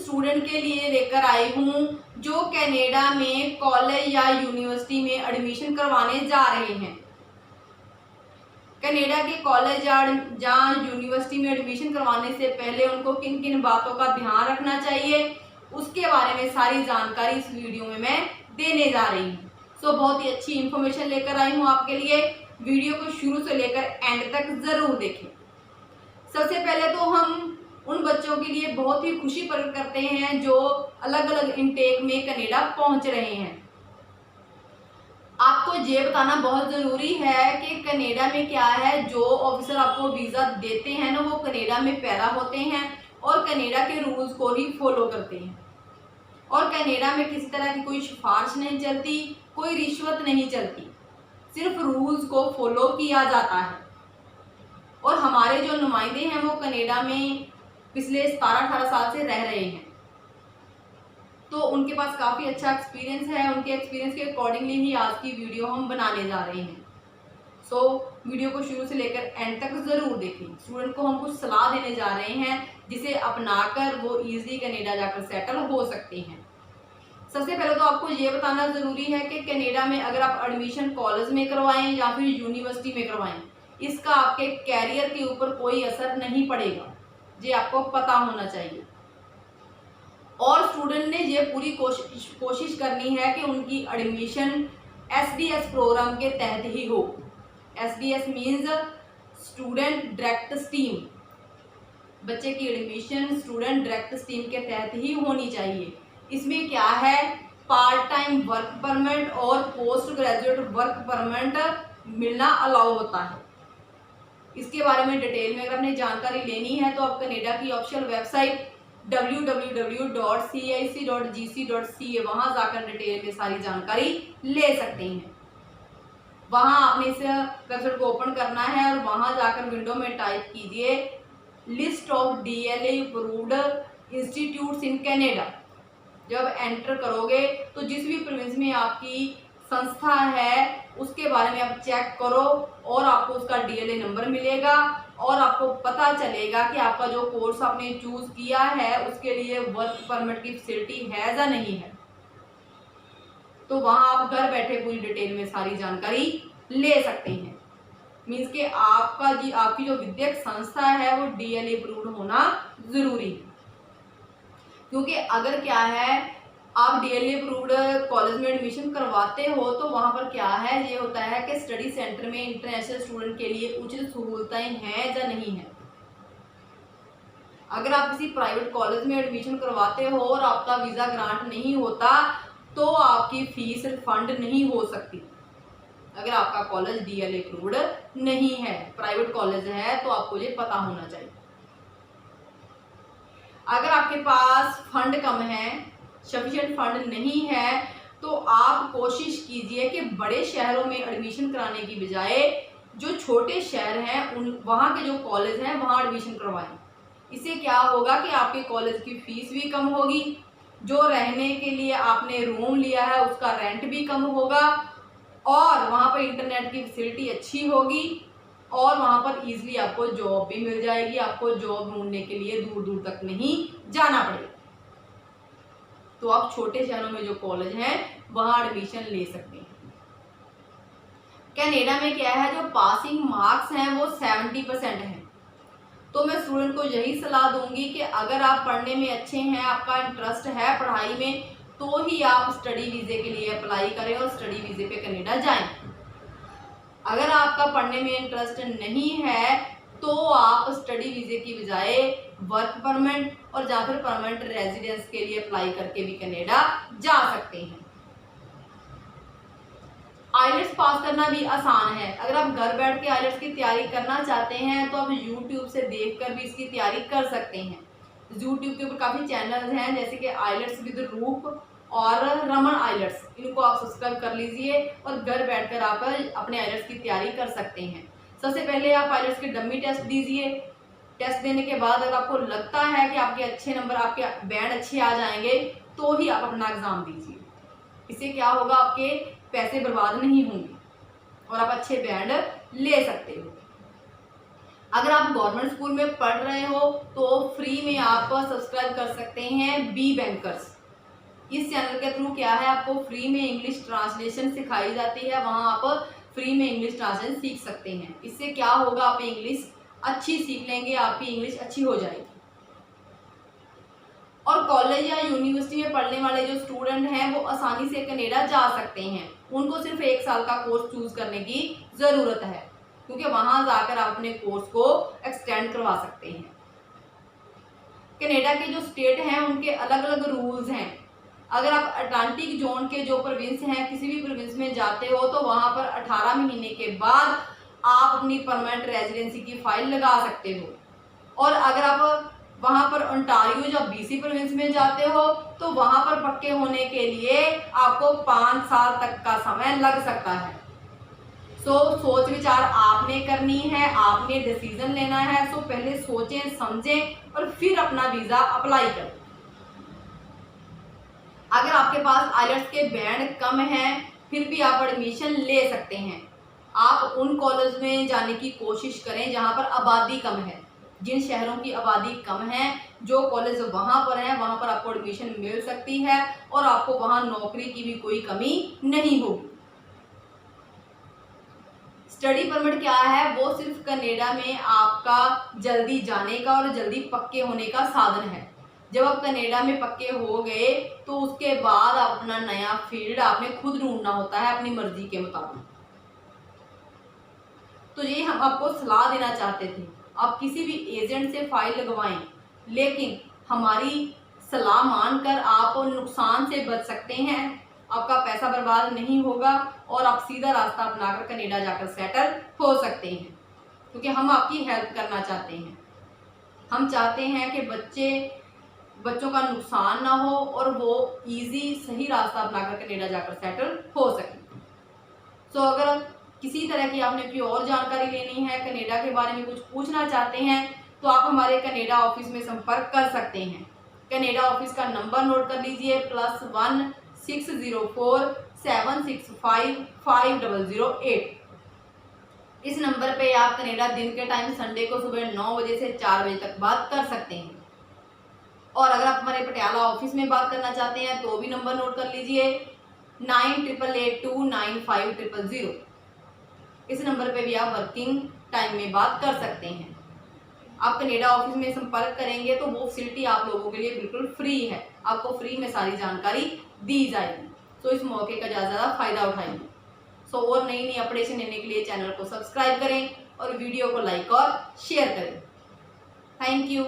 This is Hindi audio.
स्टूडेंट के लिए लेकर आई हूँ जो कनाडा में कॉलेज या यूनिवर्सिटी में एडमिशन करवाने जा रहे हैं। कनाडा के कॉलेज या यूनिवर्सिटी में एडमिशन करवाने से पहले उनको किन किन बातों का ध्यान रखना चाहिए, उसके बारे में सारी जानकारी इस वीडियो में मैं देने जा रही हूँ। सो बहुत ही अच्छी इन्फॉर्मेशन लेकर आई हूँ आपके लिए। वीडियो को शुरू से लेकर एंड तक जरूर देखें। सबसे पहले तो हम उन बच्चों के लिए बहुत ही खुशी प्रकट करते हैं जो अलग अलग इनटेक में कनाडा पहुंच रहे हैं। आपको ये बताना बहुत ज़रूरी है कि कनाडा में क्या है, जो ऑफिसर आपको वीज़ा देते हैं ना, वो कनाडा में पैदा होते हैं और कनाडा के रूल्स को ही फॉलो करते हैं। और कनाडा में किसी तरह की कोई सिफारिश नहीं चलती, कोई रिश्वत नहीं चलती, सिर्फ रूल्स को फॉलो किया जाता है। और हमारे जो नुमाइंदे हैं वो कनाडा में पिछले 17-18 साल से रह रहे हैं, तो उनके पास काफ़ी अच्छा एक्सपीरियंस है। उनके एक्सपीरियंस के अकॉर्डिंगली ही आज की वीडियो हम बनाने जा रहे हैं। सो वीडियो को शुरू से लेकर एंड तक ज़रूर देखें। स्टूडेंट को हम कुछ सलाह देने जा रहे हैं जिसे अपनाकर वो ईजिली कनाडा जाकर सेटल हो सकते हैं। सबसे पहले तो आपको ये बताना ज़रूरी है कि कनाडा में अगर आप एडमिशन कॉलेज में करवाएं या फिर यूनिवर्सिटी में करवाएं, इसका आपके कैरियर के ऊपर कोई असर नहीं पड़ेगा, ये आपको पता होना चाहिए। और स्टूडेंट ने ये पूरी कोशिश करनी है कि उनकी एडमिशन SDS प्रोग्राम के तहत ही हो। SDS means student direct stream. बच्चे की एडमिशन स्टूडेंट डायरेक्ट स्ट्रीम के तहत ही होनी चाहिए। इसमें क्या है, पार्ट टाइम वर्क परमिट और पोस्ट ग्रेजुएट वर्क परमिट मिलना अलाउ होता है। इसके बारे में डिटेल में अगर आपने जानकारी लेनी है तो आप कनाडा की ऑफिशियल वेबसाइट www.cic.gc.ca वहां जाकर डिटेल में सारी जानकारी ले सकते हैं। वहां आपने इस वेबसाइट को ओपन करना है और वहां जाकर विंडो में टाइप कीजिए list of DLA approved institutes in Canada. जब एंटर करोगे तो जिस भी प्रोविंस में आपकी संस्था है उसके बारे में आप चेक करो और आपको उसका DLA नंबर मिलेगा और आपको पता चलेगा कि आपका जो कोर्स आपने चूज किया है उसके लिए वर्क परमिट की फैसिलिटी है या नहीं है। तो वहां आप घर बैठे पूरी डिटेल में सारी जानकारी ले सकते हैं। मीन्स कि आपकी जो विद्यक संस्था है वो DLA अप्रूव्ड होना जरूरी है, क्योंकि अगर क्या है आप DLA अप्रूव्ड कॉलेज में एडमिशन करवाते हो तो वहाँ पर क्या है, ये होता है कि स्टडी सेंटर में इंटरनेशनल स्टूडेंट के लिए उचित सहूलतें हैं या नहीं है। अगर आप किसी प्राइवेट कॉलेज में एडमिशन करवाते हो और आपका वीज़ा ग्रांट नहीं होता तो आपकी फीस रिफंड नहीं हो सकती। अगर आपका कॉलेज DLA अप्रूव्ड नहीं है, प्राइवेट कॉलेज है, तो आपको ये पता होना चाहिए। अगर आपके पास फंड कम है, सफिशिएंट फंड नहीं है, तो आप कोशिश कीजिए कि बड़े शहरों में एडमिशन कराने की बजाय जो छोटे शहर हैं वहाँ के जो कॉलेज हैं वहाँ एडमिशन करवाएं। इससे क्या होगा कि आपके कॉलेज की फीस भी कम होगी, जो रहने के लिए आपने रूम लिया है उसका रेंट भी कम होगा और वहाँ पर इंटरनेट की फैसिलिटी अच्छी होगी और वहाँ पर ईजिली आपको जॉब भी मिल जाएगी। आपको जॉब ढूंढने के लिए दूर दूर तक नहीं जाना पड़ेगा। तो आप छोटे शहरों में जो कॉलेज हैं वहाँ एडमिशन ले सकते हैं। कनाडा में क्या है, जो पासिंग मार्क्स हैं वो 70% हैं। तो मैं स्टूडेंट को यही सलाह दूंगी कि अगर आप पढ़ने में अच्छे हैं, आपका इंटरेस्ट है पढ़ाई में, तो ही आप स्टडी वीज़े के लिए अप्लाई करें और स्टडी वीज़े पे कनाडा जाएं। अगर आपका पढ़ने में इंटरेस्ट नहीं है तो आप स्टडी वीज़े की बजाय वर्क परमिट और या फिर परमानेंट रेजिडेंस के लिए अप्लाई करके भी कनाडा जा सकते हैं। आइलेट्स पास करना भी आसान है। अगर आप घर बैठ के आइलेट्स की तैयारी करना चाहते हैं तो आप YouTube से देखकर भी इसकी तैयारी कर सकते हैं। YouTube के ऊपर काफ़ी चैनल्स हैं जैसे कि आइलेट्स विद रूप और रमन आइलेट्स, इनको आप सब्सक्राइब कर लीजिए और घर बैठकर आप अपने आइलेट्स की तैयारी कर सकते हैं। सबसे पहले आप आइलेट्स के डमी टेस्ट दीजिए। टेस्ट देने के बाद अगर आपको लगता है कि आपके अच्छे नंबर, आपके बैंड अच्छे आ जाएंगे, तो ही आप अपना एग्ज़ाम दीजिए। इससे क्या होगा, आपके पैसे बर्बाद नहीं होंगे और आप अच्छे बैंड ले सकते हो। अगर आप गवर्नमेंट स्कूल में पढ़ रहे हो तो फ्री में आप सब्सक्राइब कर सकते हैं बी बैंकर्स। इस चैनल के थ्रू क्या है, आपको फ्री में इंग्लिश ट्रांसलेशन सिखाई जाती है, वहाँ आप फ्री में इंग्लिश ट्रांसलेशन सीख सकते हैं। इससे क्या होगा, आप इंग्लिश अच्छी सीख लेंगे, आपकी इंग्लिश अच्छी हो जाएगी। और कॉलेज या यूनिवर्सिटी में पढ़ने वाले जो स्टूडेंट हैं वो आसानी से कनाडा जा सकते हैं। उनको सिर्फ 1 साल का कोर्स चूज करने की ज़रूरत है, क्योंकि वहां जाकर आप अपने कोर्स को एक्सटेंड करवा सकते हैं। कनाडा के जो स्टेट हैं उनके अलग अलग रूल्स हैं। अगर आप अटलांटिक जोन के जो प्रोविंस हैं, किसी भी प्रोविंस में जाते हो तो वहां पर 18 महीने के बाद आप अपनी परमानेंट रेजिडेंसी की फाइल लगा सकते हो। और अगर आप वहां पर ओंटारियो या बीसी प्रोविंस में जाते हो तो वहां पर पक्के होने के लिए आपको 5 साल तक का समय लग सकता है। सोच विचार आपने करनी है, आपने डिसीजन लेना है। पहले सोचें समझें और फिर अपना वीजा अप्लाई करें। अगर आपके पास आईएलटीएस के बैंड कम है फिर भी आप एडमिशन ले सकते हैं। आप उन कॉलेज में जाने की कोशिश करें जहां पर आबादी कम है। जिन शहरों की आबादी कम है, जो कॉलेज वहां पर है वहां पर आपको एडमिशन मिल सकती है और आपको वहां नौकरी की भी कोई कमी नहीं होगी। स्टडी परमिट क्या है, वो सिर्फ कनाडा में आपका जल्दी जाने का और जल्दी पक्के होने का साधन है। जब आप कनाडा में पक्के हो गए तो उसके बाद अपना नया फील्ड आपने खुद ढूंढना होता है अपनी मर्जी के मुताबिक। तो ये हम आपको सलाह देना चाहते थे। आप किसी भी एजेंट से फाइल लगवाएं, लेकिन हमारी सलाह मानकर आप नुकसान से बच सकते हैं। आपका पैसा बर्बाद नहीं होगा और आप सीधा रास्ता अपनाकर कनाडा जाकर सेटल हो सकते हैं, क्योंकि हम आपकी हेल्प करना चाहते हैं। हम चाहते हैं कि बच्चों का नुकसान ना हो और वो इजी सही रास्ता अपनाकर कनाडा जाकर सेटल हो सके। अगर किसी तरह की आपने कोई और जानकारी लेनी है, कनाडा के बारे में कुछ पूछना चाहते हैं, तो आप हमारे कनाडा ऑफिस में संपर्क कर सकते हैं। कनाडा ऑफिस का नंबर नोट कर लीजिए, +1 604 765 5008। इस नंबर पे आप कनाडा दिन के टाइम संडे को सुबह 9 बजे से 4 बजे तक बात कर सकते हैं। और अगर आप हमारे पटियाला ऑफिस में बात करना चाहते हैं तो भी नंबर नोट कर लीजिए, 9888295000। इस नंबर पे भी आप वर्किंग टाइम में बात कर सकते हैं। आप कनाडा ऑफिस में संपर्क करेंगे तो वो फैसिलिटी आप लोगों के लिए बिल्कुल फ्री है। आपको फ्री में सारी जानकारी दी जाएगी। इस मौके का ज़्यादा फ़ायदा उठाइए। और नई नई अपडेशन लेने के लिए चैनल को सब्सक्राइब करें और वीडियो को लाइक और शेयर करें। Thank you.